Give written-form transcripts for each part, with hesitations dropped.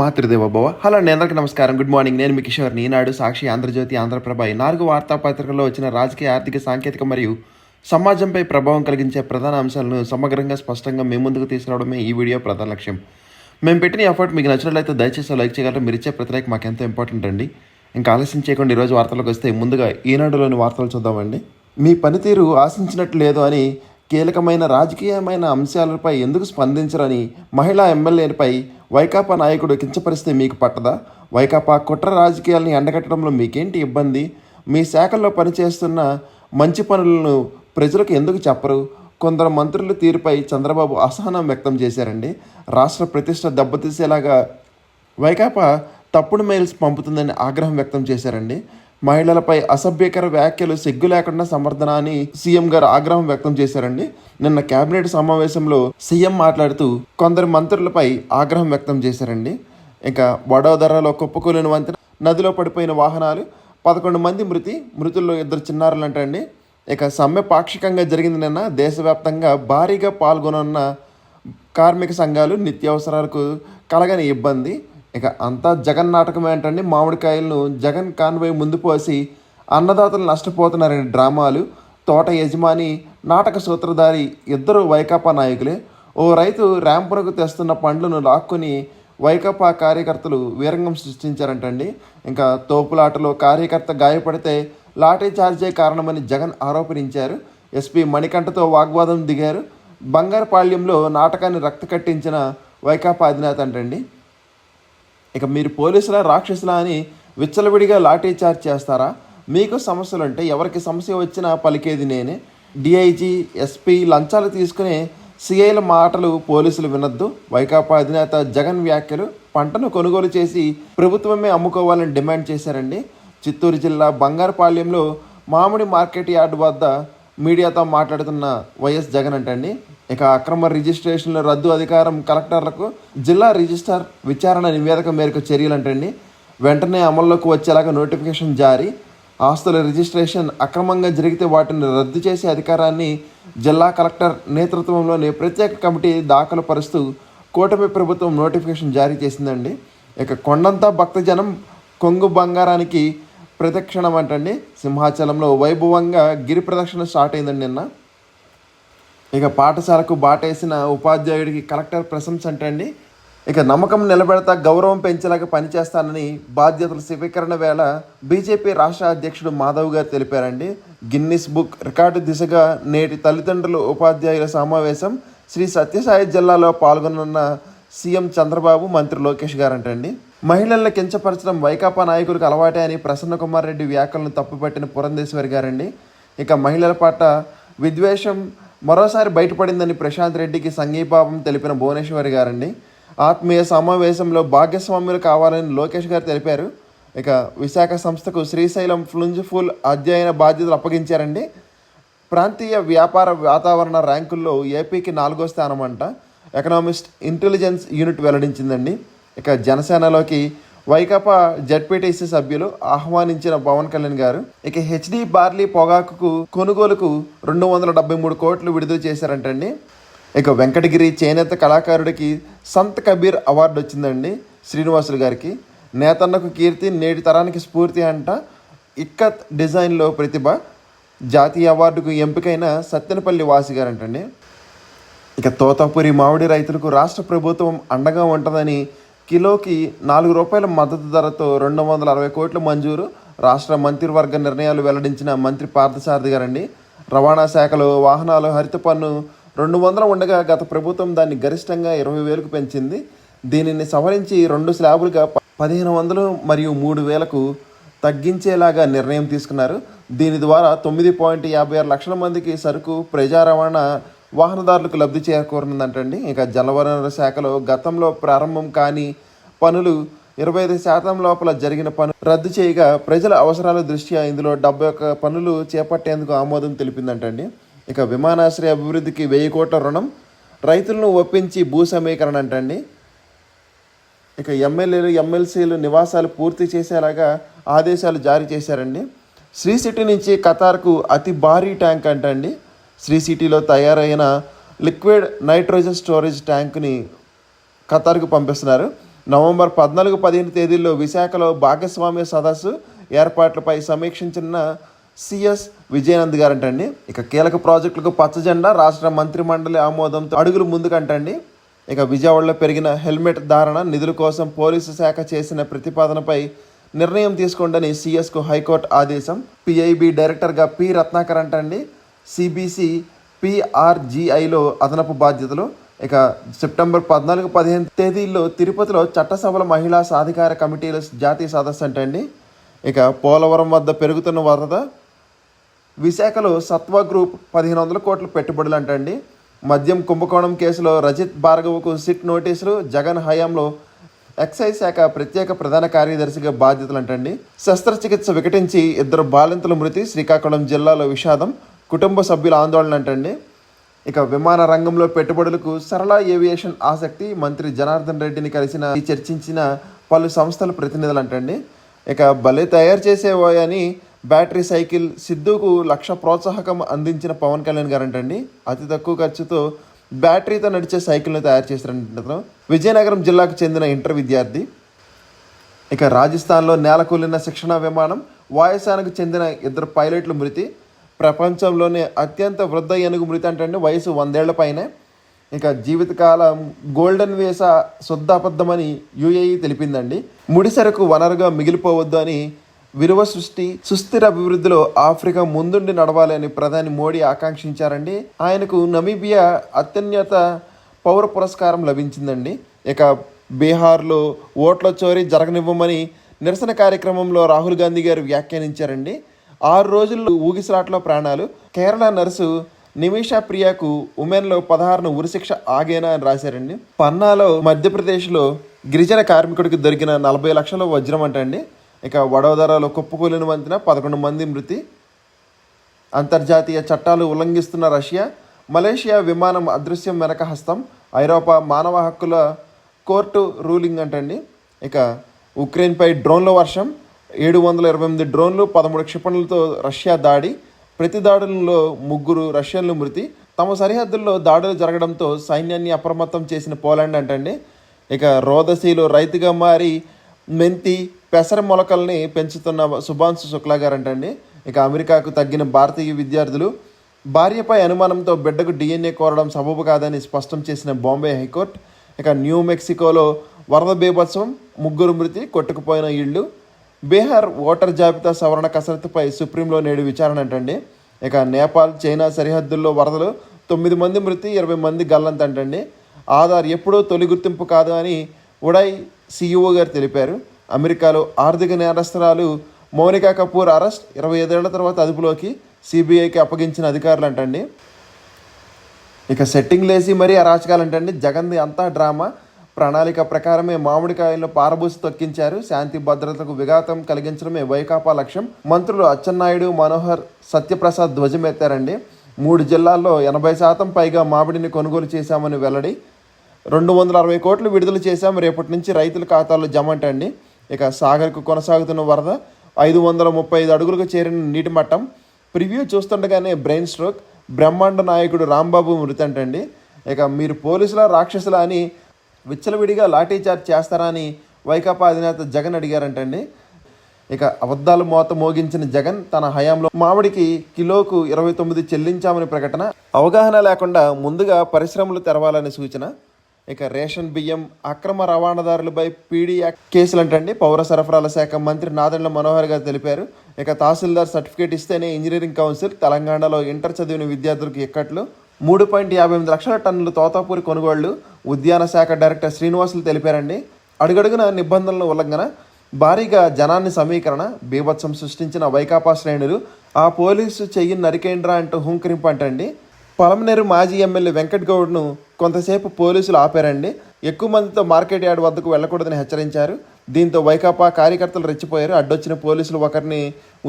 Matrudevobhava. Hello అండి, అందరికీ నమస్కారం. Good morning. నేను మీ కిషోర్ని. ఈనాడు, సాక్షి, ఆంధ్రజ్యోతి, ఆంధ్రప్రభ ఈ 4 వార్తాపత్రికల్లో వచ్చిన రాజకీయ, ఆర్థిక, సాంకేతిక మరియు సమాజంపై ప్రభావం కలిగించే ప్రధాన అంశాలను సమగ్రంగా, స్పష్టంగా మీ ముందుకు తీసుకురావడమే ఈ వీడియో ప్రధాన లక్ష్యం. మేము పెట్టిన ఎఫర్ట్ మీకు నచ్చినట్లయితే దయచేసి లైక్ చేయగలరు. మీరు ఇచ్చే ప్రతి లైక్ మాకు ఎంతో ఇంపార్టెంట్ అండి. ఇంకా ఆలస్యం చేయకుండా ఈరోజు వార్తలకు వస్తే ముందుగా ఈనాడులోని వార్తలు చూద్దామండి. మీ పనితీరు ఆశించినట్లు లేదు అని కీలకమైన రాజకీయమైన అంశాలపై ఎందుకు స్పందించరని మహిళా ఎమ్మెల్యేలపై వైకాపా నాయకుడు కించపరిస్తే మీకు పట్టదా? వైకాపా కుట్ర రాజకీయాలని ఎండగట్టడంలో మీకేంటి ఇబ్బంది? మీ శాఖల్లో పనిచేస్తున్న మంచి పనులను ప్రజలకు ఎందుకు చెప్పరు? కొందరు మంత్రుల తీరుపై చంద్రబాబు అసహనం వ్యక్తం చేశారండి. రాష్ట్ర ప్రతిష్ట దెబ్బతీసేలాగా వైకాపా తప్పుడు మెయిల్స్ పంపుతుందని ఆగ్రహం వ్యక్తం చేశారండి. మహిళలపై అసభ్యకర వ్యాఖ్యలు సిగ్గు లేకుండా సమర్థన అని సీఎం గారు ఆగ్రహం వ్యక్తం చేశారండి. నిన్న కేబినెట్ సమావేశంలో సీఎం మాట్లాడుతూ కొందరు మంత్రులపై ఆగ్రహం వ్యక్తం చేశారండి. ఇంకా వడోదరలో కుప్పకూలిన వంతెన, నదిలో పడిపోయిన వాహనాలు, 11 మంది మృతుల్లో 2 చిన్నారులంటండి. ఇక సమ్మె పాక్షికంగా జరిగింది. నిన్న దేశవ్యాప్తంగా భారీగా పాల్గొనున్న కార్మిక సంఘాలు నిత్యావసరాలకు కలగని ఇబ్బంది. ఇక అంతా జగన్ నాటకమే అంటండి. మామిడికాయలను జగన్ కాన్వాయ్ ముందు పోసి అన్నదాతలు నష్టపోతున్నారని డ్రామాలు. తోట యజమాని, నాటక సూత్రధారి ఇద్దరు వైకాపా నాయకులే. ఓ రైతు ర్యాంపునకు తెస్తున్న పండ్లను లాక్కుని వైకాపా కార్యకర్తలు వీరంగం సృష్టించారంటండి. ఇంకా తోపులాటలో కార్యకర్త గాయపడితే లాఠీ చార్జే కారణమని జగన్ ఆరోపించారు. ఎస్పీ మణికంఠతో వాగ్వాదం దిగారు. బంగారపాళ్యంలో నాటకాన్ని రక్త కట్టించిన వైకాపా అధినేత అంటండి. ఇక మీరు పోలీసులా, రాక్షసులా అని విచ్చలవిడిగా లాఠీ చార్జ్ చేస్తారా? మీకు సమస్యలుంటే ఎవరికి సమస్య వచ్చినా పలికేది నేనే. డిఐజీ, ఎస్పీ లంచాలు తీసుకునే సిఐల మాటలు పోలీసులు వినొద్దు. వైకాపా అధినేత జగన్ వ్యాఖ్యలు. పంటను కొనుగోలు చేసి ప్రభుత్వమే అమ్ముకోవాలని డిమాండ్ చేశారండి. చిత్తూరు జిల్లా బంగారపాళ్యంలో మామిడి మార్కెట్ యార్డు వద్ద మీడియాతో మాట్లాడుతున్న వైఎస్ జగన్ అంటండి. ఇక అక్రమ రిజిస్ట్రేషన్ల రద్దు అధికారం కలెక్టర్లకు. జిల్లా రిజిస్ట్రార్ విచారణ నివేదిక మేరకు చర్యలంటండి. వెంటనే అమల్లోకి వచ్చేలాగా నోటిఫికేషన్ జారీ. ఆస్తుల రిజిస్ట్రేషన్ అక్రమంగా జరిగితే వాటిని రద్దు చేసే అధికారాన్ని జిల్లా కలెక్టర్ నేతృత్వంలోని ప్రత్యేక కమిటీ దాఖలు పరుస్తూ కూటమి ప్రభుత్వం నోటిఫికేషన్ జారీ చేసిందండి. ఇక కొండంతా భక్తజనం కొంగు బంగారానికి ప్రదక్షిణం అంటండి. సింహాచలంలో వైభవంగా గిరి ప్రదక్షిణ స్టార్ట్ అయిందండి నిన్న. ఇక పాఠశాలకు బాటేసిన ఉపాధ్యాయుడికి కలెక్టర్ ప్రశంస అంటండి. ఇక నమ్మకం నిలబెడతా, గౌరవం పెంచేలాగా పనిచేస్తానని బాధ్యతల స్వీకరణ వేళ బీజేపీ రాష్ట్ర అధ్యక్షుడు మాధవ్ గారు తెలిపారండి. గిన్నిస్ బుక్ రికార్డు దిశగా నేటి తల్లిదండ్రులు ఉపాధ్యాయుల సమావేశం. శ్రీ సత్యసాయి జిల్లాలో పాల్గొనున్న సీఎం చంద్రబాబు, మంత్రి లోకేష్ గారు అంటండి. మహిళలను కించపరచడం వైకాపా నాయకులకు అలవాటే అని ప్రసన్న కుమార్ రెడ్డి వ్యాఖ్యలను తప్పుపట్టిన పురంధేశ్వరి గారండి. ఇక మహిళల పట్ల విద్వేషం మరోసారి బయటపడిందని ప్రశాంత్ రెడ్డికి సంఘీభావం తెలిపిన భువనేశ్వరి గారండి. ఆత్మీయ సమావేశంలో భాగస్వామ్యులు కావాలని లోకేష్ గారు తెలిపారు. ఇక విశాఖ సంస్థకు శ్రీశైలం ఫ్లుంజ్ఫుల్ అధ్యయన బాధ్యతలు అప్పగించారండి. ప్రాంతీయ వ్యాపార వాతావరణ ర్యాంకుల్లో ఏపీకి 4వ స్థానం అంట ఎకనామిస్ట్ ఇంటెలిజెన్స్ యూనిట్ వెల్లడించిందండి. ఇక జనసేనలోకి వైకాపా జడ్పీటీసీ సభ్యులు ఆహ్వానించిన పవన్ కళ్యాణ్ గారు. ఇక హెచ్డి బార్లీ పొగాకు కొనుగోలుకు 273 కోట్లు విడుదల చేశారంటండి. ఇక వెంకటగిరి చేనేత కళాకారుడికి సంత్ కబీర్ అవార్డు వచ్చిందండి. శ్రీనివాసులు గారికి. నేతన్నకు కీర్తి, నేటి తరానికి స్ఫూర్తి అంట. ఇక్కత్ డిజైన్లో ప్రతిభ. జాతీయ అవార్డుకు ఎంపికైన సత్తెనపల్లి వాసి గారంటండి. ఇక తోతాపురి మామిడి రైతులకు రాష్ట్ర ప్రభుత్వం అండగా ఉంటుందని కిలోకి ₹4 మద్దతు ధరతో 260 కోట్లు మంజూరు. రాష్ట్ర మంత్రివర్గ నిర్ణయాలు వెల్లడించిన మంత్రి పార్థసారథి గారండి. రవాణా శాఖలో వాహనాలు హరిత పన్ను 200 ఉండగా గత ప్రభుత్వం దాన్ని గరిష్టంగా 20,000కు పెంచింది. దీనిని సవరించి 2 స్లాబులుగా 1,500 మరియు 3,000కు తగ్గించేలాగా నిర్ణయం తీసుకున్నారు. దీని ద్వారా 9.56 లక్షల మందికి సరుకు, ప్రజా రవాణా వాహనదారులకు లబ్ధి చేకూరనుందంటండి. ఇక జలవనరుల శాఖలో గతంలో ప్రారంభం కాని పనులు 25% లోపల జరిగిన పనులు రద్దు చేయగా ప్రజల అవసరాల దృష్ట్యా ఇందులో 71 పనులు చేపట్టేందుకు ఆమోదం తెలిపిందంటండి. ఇక విమానాశ్రయ అభివృద్ధికి 1,000 కోట్ల రుణం. రైతులను ఒప్పించి భూ సమీకరణ అంటండి. ఇక ఎమ్మెల్యేలు, ఎమ్మెల్సీలు నివాసాలు పూర్తి చేసేలాగా ఆదేశాలు జారీ చేశారండి. శ్రీ సిటీ నుంచి ఖతార్కు అతి భారీ ట్యాంక్ అంటండి. శ్రీ సిటీలో తయారైన లిక్విడ్ నైట్రోజన్ స్టోరేజ్ ట్యాంక్ని ఖతార్కు పంపిస్తున్నారు. నవంబర్ 14-15 తేదీల్లో విశాఖలో భాగస్వామ్య సదస్సు ఏర్పాట్లపై సమీక్షించిన సిఎస్ విజయనంద్ గారంటండి. ఇక కీలక ప్రాజెక్టులకు పచ్చజెండా, రాష్ట్ర మంత్రి మండలి ఆమోదంతో అడుగులు ముందుకంటండి. ఇక విజయవాడలో పెరిగిన హెల్మెట్ ధారణ నిధుల కోసం పోలీసు శాఖ చేసిన ప్రతిపాదనపై నిర్ణయం తీసుకోండి సిఎస్కు హైకోర్టు ఆదేశం. పిఐబి డైరెక్టర్గా పి రత్నాకర్ అంటండి. సిబిసి పిఆర్జిఐలో అదనపు బాధ్యతలు. ఇక సెప్టెంబర్ 14-15 తేదీల్లో తిరుపతిలో చట్టసభల మహిళా సాధికార కమిటీల జాతీయ సదస్సు అంటండి. ఇక పోలవరం వద్ద పెరుగుతున్న వరద, విశాఖలో సత్వా గ్రూప్ 1500 కోట్ల పెట్టుబడులు అంటండి. మద్యం కుంభకోణం కేసులో రజిత్ భార్గవ్కు సిట్ నోటీసులు, జగన్ హయాంలో ఎక్సైజ్ శాఖ ప్రత్యేక ప్రధాన కార్యదర్శిగా బాధ్యతలు అంటండి. శస్త్రచికిత్స వికటించి 2 బాలింతల మృతి, శ్రీకాకుళం జిల్లాలో విషాదం, కుటుంబ సభ్యుల ఆందోళన అంటండి. ఇక విమాన రంగంలో పెట్టుబడులకు సరళ ఏవియేషన్ ఆసక్తి, మంత్రి జనార్దన్ రెడ్డిని చర్చించిన పలు సంస్థల ప్రతినిధులు అంటండి. ఇక భలే తయారు చేసేవని బ్యాటరీ సైకిల్, సిద్ధుకు 1,00,000 ప్రోత్సాహకం అందించిన పవన్ కళ్యాణ్ గారు అంటండి. అతి తక్కువ ఖర్చుతో బ్యాటరీతో నడిచే సైకిల్ను తయారు చేశారంటే విజయనగరం జిల్లాకు చెందిన ఇంటర్ విద్యార్థి. ఇక రాజస్థాన్లో నేలకూలిన శిక్షణ విమానం, వాయుసేనకు చెందిన 2 పైలట్లు మృతి. ప్రపంచంలోనే అత్యంత వృద్ధ ఏనుగు మృతి అంటే వయసు 100 ఏళ్ల పైనే. ఇక జీవితకాలం గోల్డెన్ వీసా శుద్ధాబద్ధమని యుఏఈ తెలిపిందండి. ముడిసరకు వనరుగా మిగిలిపోవద్దు అని విలువ సుస్థిర అభివృద్ధిలో ఆఫ్రికా ముందుండి నడవాలి అని ప్రధాని మోడీ ఆకాంక్షించారండి. ఆయనకు నమీబియా అత్యున్నత పౌర పురస్కారం లభించిందండి. ఇక బీహార్లో ఓట్ల చోరీ జరగనివ్వమని నిరసన కార్యక్రమంలో రాహుల్ గాంధీ గారు వ్యాఖ్యానించారండి. 6 రోజుల్లో ఊగిసలాట్లో ప్రాణాలు. కేరళ నర్సు నిమిషా ప్రియాకు ఉమెన్లో 16 ఉరిశిక్ష ఆగేనా అని రాశారండి. పన్నాలో మధ్యప్రదేశ్లో గిరిజన కార్మికుడికి దొరికిన 40 లక్షల వజ్రం అంటండి. ఇక వడోదరాలో కుప్పకూలిన వంతెన, 11 మంది మృతి. అంతర్జాతీయ చట్టాలు ఉల్లంఘిస్తున్న రష్యా, మలేషియా విమానం అదృశ్యం వెనక హస్తం, ఐరోపా మానవ హక్కుల కోర్టు రూలింగ్ అంటండి. ఇక ఉక్రెయిన్పై డ్రోన్ల వర్షం, 728 డ్రోన్లు, 13 క్షిపణులతో రష్యా దాడి. ప్రతి దాడులలో 3 రష్యన్లు మృతి. తమ సరిహద్దుల్లో దాడులు జరగడంతో సైన్యాన్ని అప్రమత్తం చేసిన పోలాండ్ అంటండి. ఇక రోదసీలో రైతుగా మారి మెంతి, పెసర మొలకల్ని పెంచుతున్న శుభాంశు శుక్లా గారు అంటండి. ఇక అమెరికాకు తగ్గిన భారతీయ విద్యార్థులు, భార్యపై అనుమానంతో బిడ్డకు DNA కోరడం సబబు కాదని స్పష్టం చేసిన బాంబే హైకోర్టు. ఇక న్యూ మెక్సికోలో వరద బీభత్సం, 3 మృతి, కొట్టుకుపోయిన ఇళ్ళు. బీహార్ ఓటర్ జాబితా సవరణ కసరత్తుపై సుప్రీంలో నేడు విచారణ అంటండి. ఇక నేపాల్, చైనా సరిహద్దుల్లో వరదలు, 9 మంది మృతి, 20 మంది గల్లంత అంటండి. ఆధార్ ఎప్పుడూ తొలి గుర్తింపు కాదు అని ఉడాయ్ CEO గారు తెలిపారు. అమెరికాలో ఆర్థిక నేరస్తురాలు మౌనికా కపూర్ అరెస్ట్, 25 ఏళ్ల తర్వాత అదుపులోకి, CBIకి అప్పగించిన అధికారులు అంటండి. ఇక సెట్టింగ్ లేసి మరీ అరాచకాలు అంటండి. జగన్ది అంతా డ్రామా, ప్రణాళిక ప్రకారమే మామిడికాయలను పారబూసి తొక్కించారు, శాంతి భద్రతలకు విఘాతం కలిగించడమే వైకాపా లక్ష్యం. మంత్రులు అచ్చెన్నాయుడు, మనోహర్, సత్యప్రసాద్ ధ్వజమెత్తారండి. 3 జిల్లాల్లో 80% పైగా మామిడిని కొనుగోలు చేశామని వెల్లడి. 260 కోట్లు విడుదల చేశాం, రేపటి నుంచి రైతుల ఖాతాల్లో జమ అంటండి. ఇక సాగర్కు కొనసాగుతున్న వరద, 535 అడుగులకు చేరిన నీటి మట్టం. ప్రివ్యూ చూస్తుండగానే బ్రెయిన్ స్ట్రోక్, బ్రహ్మాండ నాయకుడు రాంబాబు మృతి అంటండి. ఇక మీరు పోలీసుల రాక్షసుల అని విచ్చలవిడిగా లాఠీచార్జ్ చేస్తారా అని వైకాపా అధినేత జగన్ అడిగారంటండి. ఇక అబద్ధాలు మోత మోగించిన జగన్ తన హయాంలో మామిడికి కిలోకు 29 చెల్లించామని ప్రకటన. అవగాహన లేకుండా ముందుగా పరిశ్రమలు తెరవాలని సూచన. ఇక రేషన్ బియ్యం అక్రమ రవాణాదారులపై పీడీ యాక్ట్ కేసులు అంటండి. పౌర సరఫరాల శాఖ మంత్రి నాదెండ్ల మనోహర్ గారు తెలిపారు. ఇక తహసీల్దార్ సర్టిఫికేట్ ఇస్తేనే ఇంజనీరింగ్ కౌన్సిల్. తెలంగాణలో ఇంటర్ చదివిన విద్యార్థులకు ఇక్కట్లు. 3.58 లక్షల టన్నులు తోతాపూరి కొనుగోళ్లు. ఉద్యాన శాఖ డైరెక్టర్ శ్రీనివాసులు తెలిపారండి. అడుగడుగున నిబంధనల ఉల్లంఘన, భారీగా జనాన్ని సమీకరణ, బీభత్సం సృష్టించిన వైకాపా శ్రేణులు. ఆ పోలీసు చెయ్యి నరికేండ్రా అంటూ హుంకరింపు అంటండి. పలమనేరు మాజీ ఎమ్మెల్యే వెంకట్ గౌడ్ను కొంతసేపు పోలీసులు ఆపారండి. ఎక్కువ మందితో మార్కెట్ యార్డ్ వద్దకు వెళ్లకూడదని హెచ్చరించారు. దీంతో వైకాపా కార్యకర్తలు రెచ్చిపోయారు. అడ్డొచ్చిన పోలీసులు ఒకరిని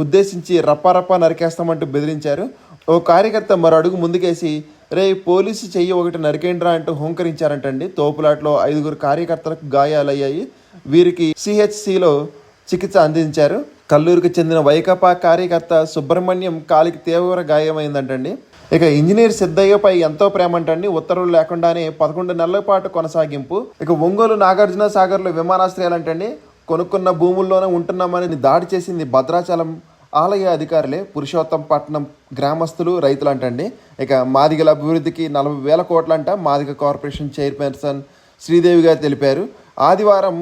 ఉద్దేశించి రప్పారప్పా నరికేస్తామంటూ బెదిరించారు. ఓ కార్యకర్త మరో అడుగు ముందుకేసి రే పోలీసు చెయ్యి ఒకటి నరికేండ్రా అంటూ హుంకరించారంటండి. తోపులాట్లో 5 కార్యకర్తలకు గాయాలయ్యాయి. వీరికి CHCలో చికిత్స అందించారు. కల్లూరుకు చెందిన వైకాపా కార్యకర్త సుబ్రహ్మణ్యం కాలికి తీవ్ర గాయమైందంటండి. ఇక ఇంజనీర్ సిద్ధయ్యపై ఎంతో ప్రేమ అంటండి, ఉత్తర్వులు లేకుండానే 11 నెలల పాటు కొనసాగింపు. ఇక ఒంగోలు నాగార్జున సాగర్లో విమానాశ్రయాలంటండి కొనుక్కున్న భూముల్లోనే ఉంటున్నామని దాడి చేసింది భద్రాచలం ఆలయ అధికారులే, పురుషోత్తంపట్నం గ్రామస్తులు, రైతులు అంటండి. ఇక మాదిగల అభివృద్ధికి 40,000 కోట్లంట మాదిగ కార్పొరేషన్ చైర్పర్సన్ శ్రీదేవి గారు తెలిపారు. ఆదివారం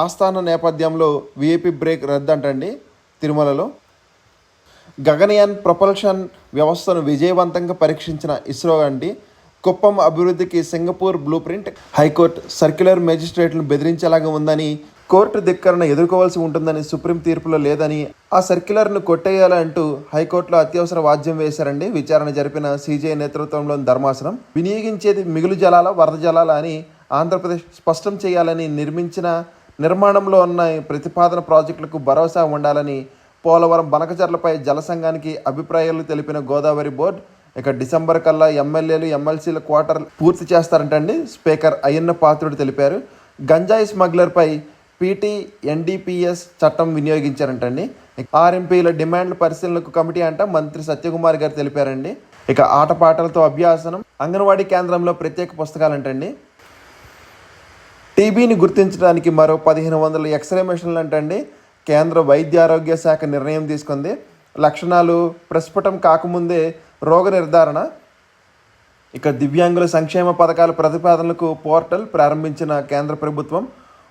ఆస్థాన నేపథ్యంలో విఐపి బ్రేక్ రద్దంటండి తిరుమలలో. గగనయాన్ ప్రొపల్షన్ వ్యవస్థను విజయవంతంగా పరీక్షించిన ఇస్రో అండి. కుప్పం అభివృద్ధికి Singapore blueprint. High court circular మేజిస్ట్రేట్లను బెదిరించేలాగా ఉందని, కోర్టు ధిక్కరణ ఎదుర్కోవాల్సి ఉంటుందని సుప్రీం తీర్పులో లేదని, ఆ సర్క్యులర్ను కొట్టేయాలంటూ హైకోర్టులో అత్యవసర వాద్యం వేశారండి. విచారణ జరిపిన సీజే నేతృత్వంలోని ధర్మాసనం వినియోగించేది మిగులు జలాల, వరద జలాల అని ఆంధ్రప్రదేశ్ స్పష్టం చేయాలని, నిర్మాణంలో ఉన్న ప్రతిపాదన ప్రాజెక్టులకు భరోసా ఉండాలని, పోలవరం బనకచర్లపై జలసంఘానికి అభిప్రాయాలు తెలిపిన గోదావరి బోర్డు ఇక డిసెంబర్ కల్లా ఎమ్మెల్యేలు, ఎమ్మెల్సీల క్వార్టర్ పూర్తి చేస్తారంటండి స్పీకర్ అయ్యన్న పాత్రుడు తెలిపారు. గంజాయి స్మగ్లర్పై పీటీ ఎన్డీపీఎస్ చట్టం వినియోగించారంటండి. ఆర్ఎంపీల డిమాండ్ల పరిశీలనకు కమిటీ అంట మంత్రి సత్యకుమార్ గారు తెలిపారండి. ఇక ఆటపాటలతో అభ్యాసనం, అంగన్వాడీ కేంద్రంలో ప్రత్యేక పుస్తకాలంటండి. టీబీని గుర్తించడానికి మరో 1500 ఎక్స్రే మెషిన్లు అంటండి కేంద్ర వైద్య ఆరోగ్య శాఖ నిర్ణయం తీసుకుంది. లక్షణాలు ప్రస్ఫుటం కాకముందే రోగ నిర్ధారణ. ఇక దివ్యాంగుల సంక్షేమ పథకాల ప్రతిపాదనలకు పోర్టల్ ప్రారంభించిన కేంద్ర ప్రభుత్వం.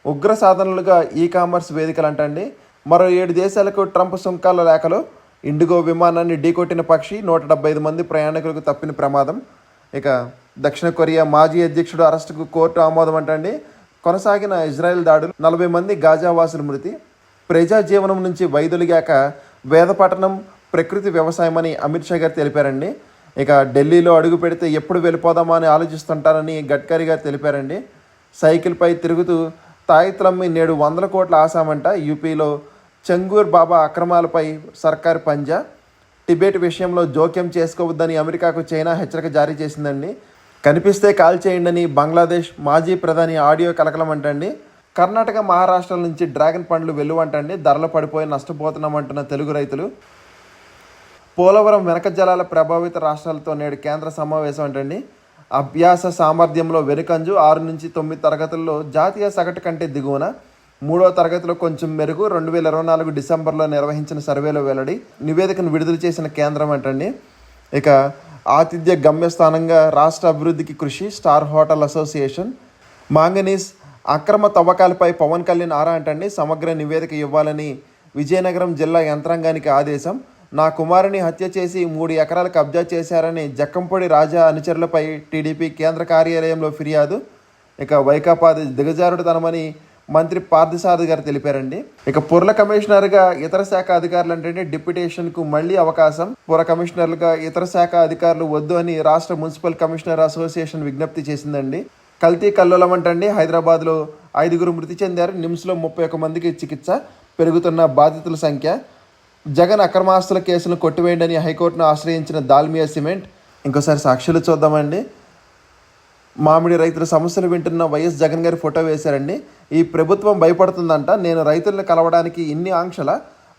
ఉగ్ర సాధనలుగా ఈ-కామర్స్ వేదికలు అంటండి. మరో 7 దేశాలకు ట్రంప్ సుంకాల లేఖలు. ఇండిగో విమానాన్ని ఢీకొట్టిన పక్షి, 175 మంది ప్రయాణికులకు తప్పిన ప్రమాదం. ఇక దక్షిణ కొరియా మాజీ అధ్యక్షుడు అరెస్టుకు కోర్టు ఆమోదం అంటండి. కొనసాగిన ఇజ్రాయెల్ దాడులు, 40 మంది గాజావాసుల మృతి. ప్రజా జీవనం నుంచి వైదొలిగాక వేద పఠనం, ప్రకృతి వ్యవసాయమని అమిత్ షా గారు తెలిపారండి. ఇక ఢిల్లీలో అడుగు పెడితే ఎప్పుడు వెళ్ళిపోదామా అని ఆలోచిస్తుంటారని గడ్కరీ గారు తెలిపారండి. సైకిల్పై తిరుగుతూ తాయితులమ్మి నేడు 100 కోట్ల ఆసామంట. యూపీలో చెంగూర్ బాబా అక్రమాలపై సర్కారు పంజా. టిబెట్ విషయంలో జోక్యం చేసుకోవద్దని అమెరికాకు చైనా హెచ్చరిక జారీ చేసిందండి. కనిపిస్తే కాల్ చేయండి బంగ్లాదేశ్ మాజీ ప్రధాని ఆడియో కలకలం అంటండి. కర్ణాటక, మహారాష్ట్ర నుంచి డ్రాగన్ పండ్లు వెలువంటండి. ధరలు పడిపోయి నష్టపోతున్నామంటున్న తెలుగు రైతులు. పోలవరం వెనక జలాల ప్రభావిత రాష్ట్రాలతో నేడు కేంద్ర సమావేశం అంటండి. అభ్యాస సామర్థ్యంలో వెనుకంజు, 6 నుంచి 9 తరగతుల్లో జాతీయ సగటు కంటే దిగువన, 3వ తరగతిలో కొంచెం మెరుగు. 2024 డిసెంబర్లో నిర్వహించిన సర్వేలో వెల్లడి. నివేదికను విడుదల చేసిన కేంద్రం అంటండి. ఇక ఆతిథ్య గమ్యస్థానంగా రాష్ట్ర అభివృద్ధికి కృషి. Star hotel association. మాంగనీస్ అక్రమ తవ్వకాలపై పవన్ కళ్యాణ్ ఆరా అంటండి. సమగ్ర నివేదిక ఇవ్వాలని విజయనగరం జిల్లా యంత్రాంగానికి ఆదేశం. నా కుమారుని హత్య చేసి 3 ఎకరాలు కబ్జా చేశారని జక్కంపొడి రాజా అనుచరులపై టీడీపీ కేంద్ర కార్యాలయంలో ఫిర్యాదు. ఇక వైకాపా దిగజారుడుతనమని మంత్రి పార్థసారథి గారు తెలిపారండి. ఇక పుర్ల కమిషనర్గా ఇతర శాఖ అధికారులు అంటే డిప్యుటేషన్కు మళ్లీ అవకాశం. పుర కమిషనర్లుగా ఇతర శాఖ అధికారులు వద్దు అని రాష్ట్ర మున్సిపల్ కమిషనర్ అసోసియేషన్ విజ్ఞప్తి చేసిందండి. కల్తీ కల్లోలం అంటండి. హైదరాబాద్లో 5 మృతి చెందారు. నిమ్స్లో 31 మందికి చికిత్స. పెరుగుతున్న బాధితుల సంఖ్య. జగన్ అక్రమాస్తుల కేసును కొట్టివేయండి హైకోర్టును ఆశ్రయించిన దాల్మియా సిమెంట్. ఇంకోసారి సాక్షులు చూద్దామండి. మామిడి రైతుల సమస్యలు వింటున్న వైఎస్ జగన్ గారి ఫోటో వేశారండి. ఈ ప్రభుత్వం భయపడుతుందంట. నేను రైతులను కలవడానికి ఇన్ని ఆంక్షల,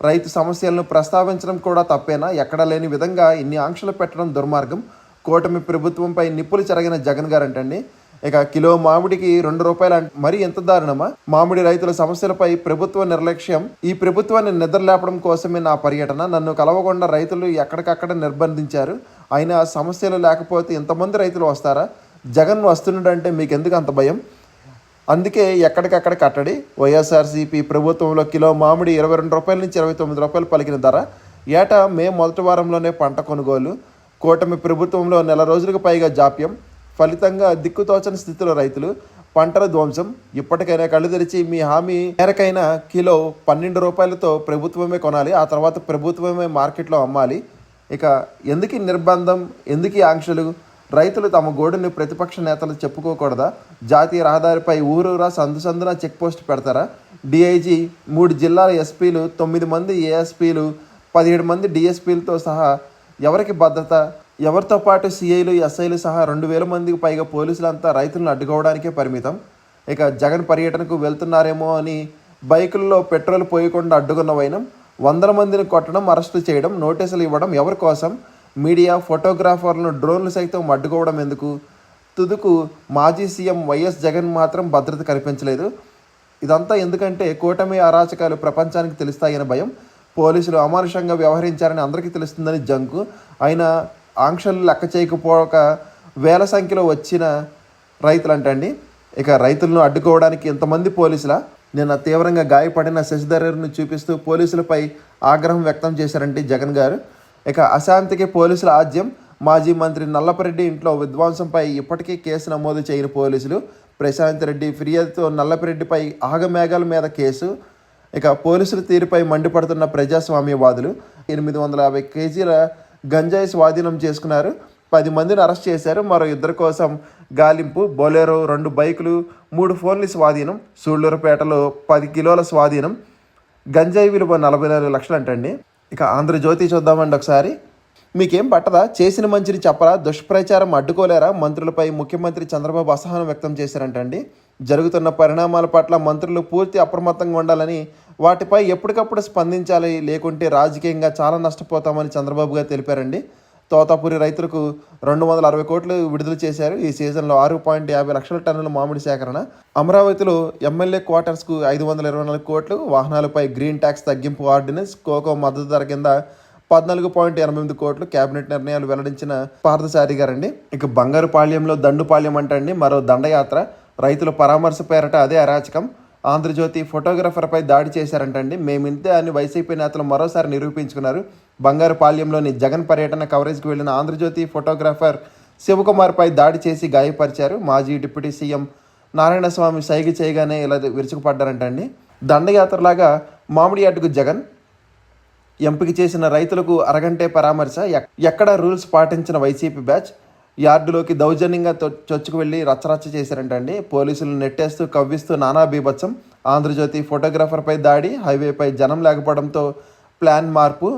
రైతు సమస్యలను ప్రస్తావించడం కూడా తప్పేనా? ఎక్కడ లేని విధంగా ఇన్ని ఆంక్షలు పెట్టడం దుర్మార్గం. కూటమి ప్రభుత్వంపై నిప్పులు చెరగిన జగన్ గారు అంటండి. ఇక కిలో మామిడికి 2 రూపాయలు మరి ఎంత దారుణమా? మామిడి రైతుల సమస్యలపై ప్రభుత్వ నిర్లక్ష్యం. ఈ ప్రభుత్వాన్ని నిద్రలేపడం కోసమే నా పర్యటన. నన్ను కలవకుండా రైతులు ఎక్కడికక్కడ నిర్బంధించారు. అయినా సమస్యలు లేకపోతే ఇంతమంది రైతులు వస్తారా? జగన్ వస్తున్నాడంటే మీకు ఎందుకు అంత భయం? అందుకే ఎక్కడికక్కడ కట్టడి. వైఎస్ఆర్సీపీ ప్రభుత్వంలో కిలో మామిడి 22 రూపాయల నుంచి 29 రూపాయలు పలికిన ధర. ఏటా మే మొదటి వారంలోనే పంట కొనుగోలు. కూటమి ప్రభుత్వంలో నెల రోజులకు పైగా జాప్యం. ఫలితంగా దిక్కుతోచని స్థితిలో రైతులు. పంటల ధ్వంసం. ఇప్పటికైనా కళ్ళు తెరిచి మీ హామీ మేరకైనా కిలో 12 రూపాయలతో ప్రభుత్వమే కొనాలి. ఆ తర్వాత ప్రభుత్వమే మార్కెట్లో అమ్మాలి. ఇక ఎందుకు నిర్బంధం, ఎందుకు ఆంక్షలు? రైతులు తమ గోడుని ప్రతిపక్ష నేతలు చెప్పుకోకూడదా? జాతీయ రహదారిపై ఊరూరా సందున చెక్ పోస్ట్ పెడతారా? డిఐజీ, 3 జిల్లాల ఎస్పీలు, 9 మంది ఏఎస్పీలు, 17 మంది డిఎస్పీలతో సహా ఎవరికి భద్రత? ఎవరితో పాటు సిఐలు, ఎస్ఐలు సహా 2000 మందికి పైగా పోలీసులంతా రైతులను అడ్డుకోవడానికే పరిమితం. ఇక జగన్ పర్యటనకు వెళ్తున్నారేమో అని బైకుల్లో పెట్రోల్ పోయకుండా అడ్డుకున్న వైనం. 100 మందిని కొట్టడం, అరెస్టు చేయడం, నోటీసులు ఇవ్వడం ఎవరి కోసం? మీడియా ఫోటోగ్రాఫర్లను డ్రోన్లు సైతం అడ్డుకోవడం ఎందుకు? తుదుకు మాజీ సీఎం వైఎస్ జగన్ మాత్రం భద్రత కల్పించలేదు. ఇదంతా ఎందుకంటే కూటమి అరాచకాలు ప్రపంచానికి తెలుస్తాయని భయం, పోలీసులు అమానుషంగా వ్యవహరించారని అందరికీ తెలుస్తుందని జంకు. అయినా ఆంక్షలు లెక్క చేయకపోక వేల సంఖ్యలో వచ్చిన రైతులంటండి. ఇక రైతులను అడ్డుకోవడానికి ఇంతమంది పోలీసుల నిన్న తీవ్రంగా గాయపడిన శశిధర్ను చూపిస్తూ పోలీసులపై ఆగ్రహం వ్యక్తం చేశారంటే జగన్ గారు. ఇక అశాంతికి పోలీసుల ఆజ్యం. మాజీ మంత్రి నల్లపరెడ్డి ఇంట్లో విధ్వంసంపై ఇప్పటికీ కేసు నమోదు చేయని పోలీసులు. ప్రశాంత్ రెడ్డి ఫిర్యాదుతో నల్లపరెడ్డిపై ఆగమేఘాల మీద కేసు. ఇక పోలీసుల తీరుపై మండిపడుతున్న ప్రజాస్వామ్యవాదులు. 850 కేజీల గంజాయి స్వాధీనం చేసుకున్నారు. 10 మందిని అరెస్ట్ చేశారు. మరో 2 కోసం గాలింపు. బొలెరో 2 బైకులు 3 ఫోన్లు స్వాధీనం. సూళ్లూరుపేటలో 10 కిలోల స్వాధీనం. గంజాయి విలువ 44 లక్షలు అంటండి. ఇక ఆంధ్రజ్యోతి చూద్దామండి ఒకసారి. మీకేం పట్టదా? చేసిన మంచిని చెప్పరా? దుష్ప్రచారం అడ్డుకోలేరా? మంత్రులపై ముఖ్యమంత్రి చంద్రబాబు అసహనం వ్యక్తం చేశారంటండి. జరుగుతున్న పరిణామాల పట్ల మంత్రులు పూర్తి అప్రమత్తంగా ఉండాలని, వాటిపై ఎప్పటికప్పుడు స్పందించాలి, లేకుంటే రాజకీయంగా చాలా నష్టపోతామని చంద్రబాబు గారు తెలిపారండి. తోతాపురి రైతులకు 260 కోట్లు విడుదల చేశారు. ఈ సీజన్లో 6.50 లక్షల టన్నుల మామిడి సేకరణ. అమరావతిలో ఎమ్మెల్యే క్వార్టర్స్కు 524 కోట్లు. వాహనాలపై గ్రీన్ ట్యాక్స్ తగ్గింపు ఆర్డినెన్స్. కోకో మద్దతు ధర కింద 14.88 కోట్లు. కేబినెట్ నిర్ణయాలు వెల్లడించిన పార్థసారి గారండి. ఇక బంగారుపాళ్యంలో దండుపాళ్యం అంటండి మరో దండయాత్ర. రైతుల పరామర్శ పేరట అదే అరాచకం. ఆంధ్రజ్యోతి ఫోటోగ్రాఫర్పై దాడి చేశారంటండి. మేమింతే అని వైసీపీ నేతలు మరోసారి నిరూపించుకున్నారు. బంగారుపాళ్యంలోని జగన్ పర్యటన కవరేజ్కి వెళ్లిన ఆంధ్రజ్యోతి ఫోటోగ్రాఫర్ శివకుమార్పై దాడి చేసి గాయపరిచారు. మాజీ డిప్యూటీ సీఎం నారాయణస్వామి సైగ చేయగానే ఇలా విరుచుకుపడ్డారంటండి. దండయాత్రలాగా మామిడి యార్డుకు జగన్. ఎంపిక చేసిన రైతులకు అరగంటే పరామర్శ. ఎక్కడ రూల్స్ పాటించిన వైసీపీ బ్యాచ్. యార్డులోకి దౌర్జన్యంగా చొచ్చుకు వెళ్ళి రచ్చరచ్చ చేశారంటండి. పోలీసులు నెట్టేస్తూ కవ్విస్తూ నానా బీభత్సం. ఆంధ్రజ్యోతి ఫోటోగ్రాఫర్పై దాడి. హైవేపై జనం లేకపోవడంతో ప్లాన్ మార్పు.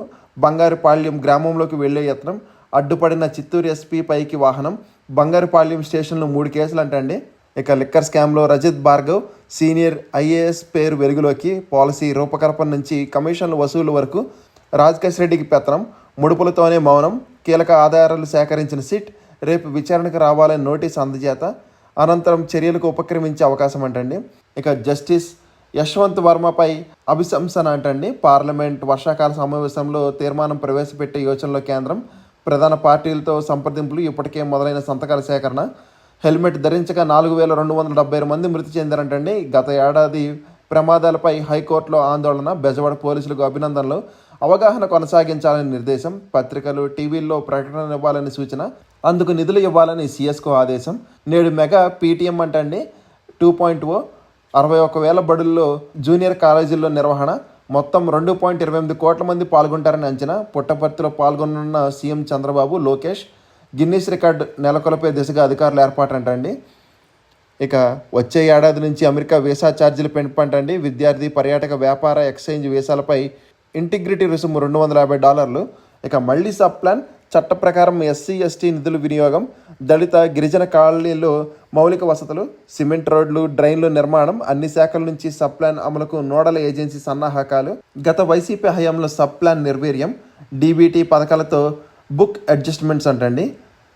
బంగారుపాళ్యం గ్రామంలోకి వెళ్లే యత్నం. అడ్డుపడిన చిత్తూరు ఎస్పీ పైకి వాహనం. బంగారుపాళ్యం స్టేషన్లో 3 కేసులు అంటండి. ఇక లిక్కర్ స్కామ్లో రజిత్ భార్గవ్ సీనియర్ ఐఏఎస్ పేరు వెలుగులోకి. పాలసీ రూపకల్పన నుంచి కమిషన్ల వసూలు వరకు రాజకేష్ రెడ్డికి పెత్తనం. ముడుపులతోనే మౌనం. కీలక ఆధారాలు సేకరించిన సిట్. రేపు విచారణకు రావాలని నోటీస్ అందజేత. అనంతరం చర్యలకు ఉపక్రమించే అవకాశం అంటండి. ఇక జస్టిస్ యశ్వంత్ వర్మపై అభిశంసన అంటండి. పార్లమెంట్ వర్షాకాల సమావేశంలో తీర్మానం ప్రవేశపెట్టే యోచనలో కేంద్రం. ప్రధాన పార్టీలతో సంప్రదింపులు. ఇప్పటికే మొదలైన సంతకాల సేకరణ. హెల్మెట్ ధరించక 4270 మంది మృతి చెందారంటండి. గత ఏడాది ప్రమాదాలపై హైకోర్టులో ఆందోళన. బెజవాడ పోలీసులకు అభినందనలు. అవగాహన కొనసాగించాలని నిర్దేశం. పత్రికలు టీవీల్లో ప్రకటన ఇవ్వాలని సూచన. అందుకు నిధులు ఇవ్వాలని సీఎస్కో ఆదేశం. నేడు మెగా పీటీఎం అంటండి 2.0. 61,000 బడుల్లో జూనియర్ కాలేజీల్లో నిర్వహణ. మొత్తం 2.28 కోట్ల మంది పాల్గొంటారని అంచనా. పుట్టపర్తిలో పాల్గొనున్న CM Chandrababu, Lokesh. Guinness record నెలకొల్పే దిశగా అధికారులు ఏర్పాటంటండి. ఇక వచ్చే ఏడాది నుంచి అమెరికా వీసా ఛార్జీలు పెంపంటండి. విద్యార్థి, పర్యాటక, వ్యాపార, ఎక్స్చేంజ్ వీసాలపై ఇంటిగ్రిటీ రుసుము $250. ఇక మళ్ళీ సబ్ ప్లాన్. చట్ట ప్రకారం ఎస్సీ ఎస్టీ నిధుల వినియోగం. దళిత గిరిజన కాలనీల్లో మౌలిక వసతులు. సిమెంట్ రోడ్లు, డ్రైన్లు నిర్మాణం. అన్ని శాఖల నుంచి సబ్ ప్లాన్ అమలుకు నోడల్ ఏజెన్సీ సన్నాహకాలు. గత వైసీపీ హయాంలో సబ్ ప్లాన్ నిర్వీర్యం. డీబీటీ పథకాలతో బుక్ అడ్జస్ట్మెంట్స్ అంటండి.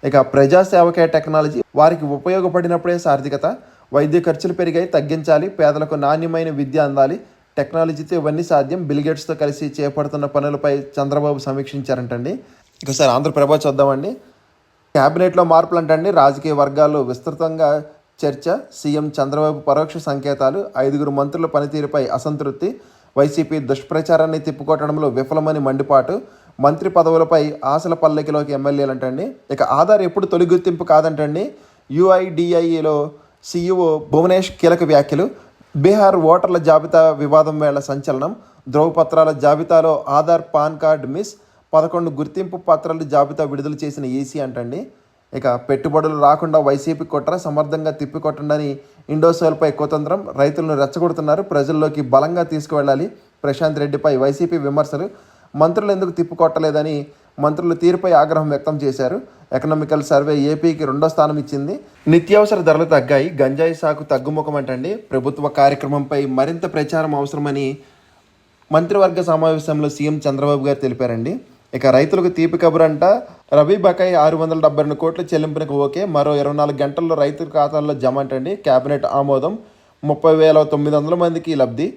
ఇక ప్రజాసేవకే టెక్నాలజీ. వారికి ఉపయోగపడినప్పుడే సార్థికత. వైద్య ఖర్చులు పెరిగాయి, తగ్గించాలి. పేదలకు నాణ్యమైన విద్య అందాలి. టెక్నాలజీతో ఇవన్నీ సాధ్యం. బిల్గేట్స్తో కలిసి చేపడుతున్న పనులపై చంద్రబాబు సమీక్షించారంటండి. ఒకసారి ఆంధ్రప్రభ చూద్దామండి. క్యాబినెట్లో మార్పులు అంటండి. రాజకీయ వర్గాల్లో విస్తృతంగా చర్చ. సీఎం చంద్రబాబు పరోక్ష సంకేతాలు. 5 మంత్రుల పనితీరుపై అసంతృప్తి. వైసీపీ దుష్ప్రచారాన్ని తిప్పుకొట్టడంలో విఫలమని మండిపాటు. మంత్రి పదవులపై ఆశల పల్లకిలోకి ఎమ్మెల్యేలు అంటండి. ఇక ఆధార్ ఎప్పుడు తొలి గుర్తింపు కాదంటండి. యుఐడిఐలో సీఈఓ భువనేష్ కీలక వ్యాఖ్యలు. బీహార్ ఓటర్ల జాబితా వివాదం వేళ సంచలనం. ధ్రువపత్రాల జాబితాలో ఆధార్, పాన్ కార్డు మిస్. 11 గుర్తింపు పత్రాల జాబితా విడుదల చేసిన ఈసీ అంటండి. ఇక పెట్టుబడులు రాకుండా వైసీపీ కుట్ర. సమర్థంగా తిప్పికొట్టండి ఇండోసోల్పై కుతంత్రం. రైతులను రెచ్చగొడుతున్నారు. ప్రజల్లోకి బలంగా తీసుకువెళ్ళాలి. ప్రశాంత్ రెడ్డిపై వైసీపీ విమర్శలు. మంత్రులు ఎందుకు తిప్పికొట్టలేదని మంత్రుల తీరుపై ఆగ్రహం వ్యక్తం చేశారు. ఎకనామికల్ సర్వే ఏపీకి 2వ స్థానం ఇచ్చింది. నిత్యావసర ధరలు తగ్గాయి. గంజాయి సాగు తగ్గుముఖం అంటండి. ప్రభుత్వ కార్యక్రమంపై మరింత ప్రచారం అవసరమని మంత్రివర్గ సమావేశంలో సీఎం చంద్రబాబు గారు తెలిపారండి. ఇక రైతులకు తీపి కబురంట. రబీ బకాయి 672 కోట్ల చెల్లింపునకు ఓకే. మరో 24 గంటల్లో రైతుల ఖాతాల్లో జమ అంటండి. కేబినెట్ ఆమోదం. 30,900 మందికి లబ్ధి.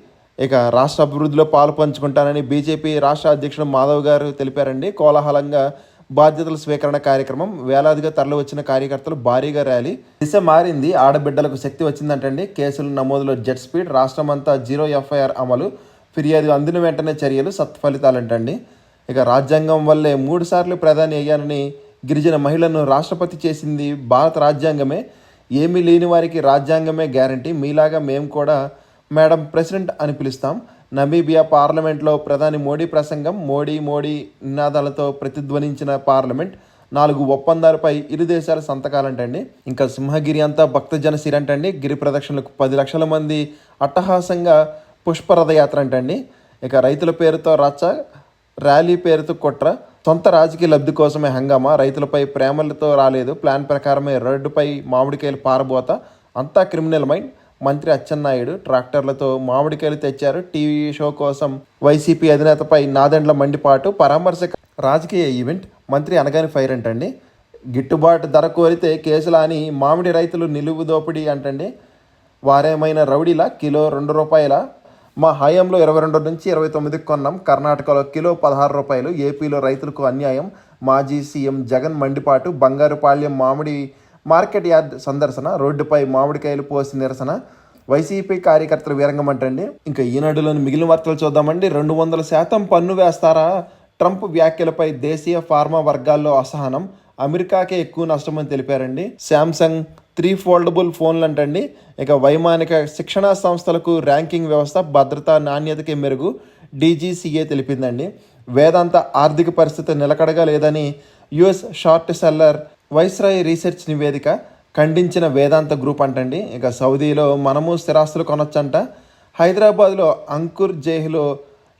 ఇక రాష్ట్ర అభివృద్ధిలో పాలు పంచుకుంటానని బీజేపీ రాష్ట్ర అధ్యక్షుడు మాధవ్ గారు తెలిపారండి. కోలాహలంగా బాధ్యతల స్వీకరణ కార్యక్రమం. వేలాదిగా తరలి వచ్చిన కార్యకర్తలు భారీగా ర్యాలీ. దిశ మారింది, ఆడబిడ్డలకు శక్తి వచ్చిందంటండి. కేసుల నమోదులో జెట్ స్పీడ్. రాష్ట్రమంతా 0 FIR అమలు. ఫిర్యాదు అందిన వెంటనే చర్యలు, సత్ఫలితాలంటండి. ఇక రాజ్యాంగం వల్లే 3 సార్లు ప్రధాని అయ్యానని గిరిజన మహిళను రాష్ట్రపతి చేసింది భారత రాజ్యాంగమే. ఏమీ లేని వారికి రాజ్యాంగమే గ్యారంటీ. మీలాగా మేము కూడా మేడం ప్రెసిడెంట్ అని పిలుస్తాం. నమీబియా పార్లమెంట్లో ప్రధాని మోడీ ప్రసంగం. మోడీ మోడీ నినాదాలతో ప్రతిధ్వనించిన పార్లమెంట్. 4 ఒప్పందాలపై ఇరు దేశాల సంతకాలంటండి. ఇంకా సింహగిరి అంతా భక్తజన సిరంటండి. గిరి ప్రదక్షిణలకు 10 లక్షల మంది అట్టహాసంగా పుష్పరథయాత్ర అంటండి. ఇక రైతుల పేరుతో రచ్చ, ర్యాలీ పేరుతో కుట్ర. సొంత రాజకీయ లబ్ధి కోసమే హంగామా. రైతులపై ప్రేమలతో రాలేదు. ప్లాన్ ప్రకారమే రోడ్డుపై మామిడికాయలు పారబోత. అంతా క్రిమినల్ మైండ్. మంత్రి అచ్చెన్నాయుడు ట్రాక్టర్లతో మామిడికాయలు తెచ్చారు. టీవీ షో కోసం వైసీపీ అధినేతపై నాదెండ్ల మండిపాటు. పరామర్శ రాజకీయ ఈవెంట్. మంత్రి అనగానే ఫైర్ అంటండి. గిట్టుబాటు ధర కోరితే కేసులా అని మామిడి రైతులు నిలువు దోపిడీ అంటండి. వారేమైనా రౌడీలా? కిలో ₹2. మా హయాంలో 22 నుంచి 29 కొన్నాం. కర్ణాటకలో కిలో ₹16. ఏపీలో రైతులకు అన్యాయం. మాజీ సీఎం జగన్ మండిపాటు. బంగారుపాళ్యం మామిడి మార్కెట్ యార్డ్ సందర్శన. రోడ్డుపై మామిడికాయలు పోసి నిరసన. వైసీపీ కార్యకర్తలు వీరంగమంటండి. ఇంకా ఈనాడులోని మిగిలిన వార్తలు చూద్దామండి. 200% పన్ను వేస్తారా? ట్రంప్ వ్యాఖ్యలపై దేశీయ ఫార్మా వర్గాల్లో అసహనం. అమెరికాకే ఎక్కువ నష్టమని తెలిపారండి. శాంసంగ్ 3 ఫోల్డబుల్ ఫోన్లు అంటండి. ఇక వైమానిక శిక్షణా సంస్థలకు ర్యాంకింగ్ వ్యవస్థ. భద్రతా నాణ్యతకే మెరుగు. DGCA తెలిపిందండి. వేదాంత ఆర్థిక పరిస్థితి నిలకడగా లేదని US short seller viceroy research నివేదిక. ఖండించిన వేదాంత గ్రూప్ అంటండి. ఇక సౌదీలో మనము స్థిరాస్తులు కొనొచ్చంట. హైదరాబాద్లో అంకుర్ జైహ్లో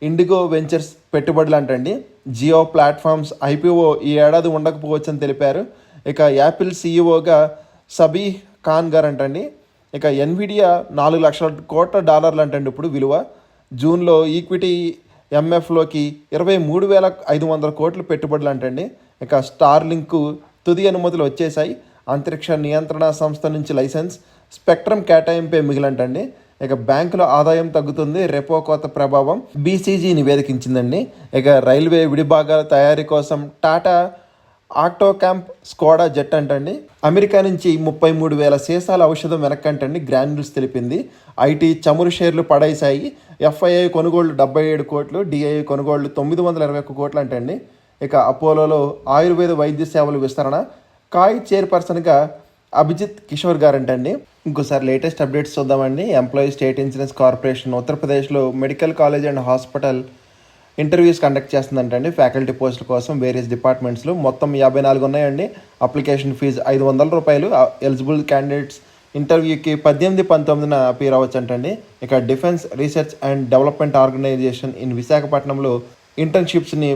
ఇండిగో వెంచర్స్ పెట్టుబడులు అంటండి. జియో ప్లాట్ఫామ్స్ IPO ఈ ఏడాది ఉండకపోవచ్చని తెలిపారు. ఇక యాపిల్ CEOగా సబీహ్ ఖాన్ గారు అంటండి. ఇక ఎన్విడియా $4 లక్షల కోట్ల అంటండి ఇప్పుడు విలువ. జూన్లో ఈక్విటీ MFలోకి 23,500 కోట్లు పెట్టుబడులు అంటండి. ఇక స్టార్లింక్ తుది అనుమతులు వచ్చేసాయి. అంతరిక్ష నియంత్రణ సంస్థ నుంచి లైసెన్స్. స్పెక్ట్రమ్ కేటాయింపే మిగిలంటండి. ఇక బ్యాంకుల ఆదాయం తగ్గుతుంది. రెపో కోత ప్రభావం. BCG నివేదించిందండి. ఇక రైల్వే విడిభాగాల తయారీ కోసం టాటా ఆక్టోక్యాంప్ స్కోడా జెట్ అంటండి. అమెరికా నుంచి 33,000 సీసాల ఔషధం వెనక్కంటండి. గ్రాన్యూల్స్ తెలిపింది. IT చమురు షేర్లు పడేశాయి. FII కొనుగోళ్లు 77 కోట్లు. DII కొనుగోళ్లు 921 కోట్లు అంటండి. ఇక అపోలోలో ఆయుర్వేద వైద్య సేవలు విస్తరణ. కాయ్ చైర్పర్సన్గా అభిజిత్ కిషోర్ గారంటండి. ఇంకోసారి లేటెస్ట్ అప్డేట్స్ చూద్దామండి. ఎంప్లాయీ స్టేట్ ఇన్సూరెన్స్ కార్పొరేషన్ ఉత్తరప్రదేశ్లో medical college and hospital interviews conduct చేస్తుందంటండి. ఫ్యాకల్టీ పోస్టుల కోసం వేరియస్ డిపార్ట్మెంట్స్లో మొత్తం 54 ఉన్నాయండి. Application fee ₹500. ఎలిజిబుల్ క్యాండిడేట్స్ ఇంటర్వ్యూకి 18-19 అపీర్ అవ్వచ్చు అంటండి. ఇక defence research and development organisation in విశాఖపట్నంలో ఇంటర్న్షిప్స్ని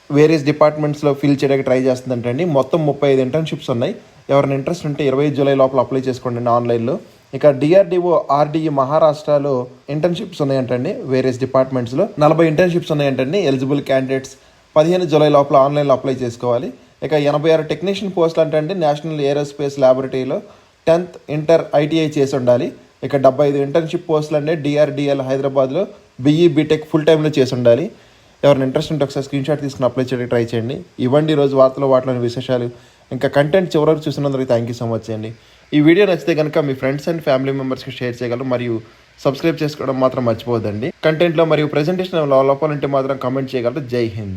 వేరియస్ డిపార్ట్మెంట్స్లో ఫిల్ చేయడానికి ట్రై చేస్తుందంటండి. మొత్తం 35 ఇంటర్న్షిప్స్ ఉన్నాయి. ఎవరైనా ఇంట్రెస్ట్ ఉంటే 20 జూలై లోపల అప్లై చేసుకోండి ఆన్లైన్లో. ఇక DRDO RDE మహారాష్ట్రలో ఇంటర్న్షిప్స్ ఉన్నాయంటండి. వేరియస్ డిపార్ట్మెంట్స్లో 40 ఇంటర్న్షిప్స్ ఉన్నాయంటండి. ఎలిజిబుల్ క్యాండిడేట్స్ 15 జూలై లోపల ఆన్లైన్లో అప్లై చేసుకోవాలి. ఇక 86 టెక్నీషియన్ పోస్టులు అంటండి. నేషనల్ ఏరోస్పేస్ ల్యాబొరేటరీలో 10th ఇంటర్ ITI చేసి ఉండాలి. ఇక 75 ఇంటర్న్షిప్ పోస్టులు అంటే DRDL హైదరాబాద్లో BE BTech ఫుల్ టైంలో చేసి ఉండాలి. ఎవరైనా ఇంట్రెస్ట్ ఉంటే ఒకసారి స్క్రీన్షాట్ తీసుకుని అప్లై చేయడానికి ట్రై చేయండి. ఇవ్వండి ఈరోజు వాటిలోని విశేషాలు. ఇంకా కంటెంట్ చివరికి చూసినందుకు థ్యాంక్ యూ సో మచ్ అండి. ఈ వీడియో నచ్చితే కనుక మీ ఫ్రెండ్స్ అండ్ ఫ్యామిలీ మెంబర్స్కి షేర్ చేయగలరు. మరియు సబ్స్క్రైబ్ చేసుకోవడం మాత్రం మర్చిపోవద్దండి. కంటెంట్లో మరియు ప్రెజెంటేషన్ లోపాలంటే మాత్రం కామెంట్ చేయగలరు. జై హింద్.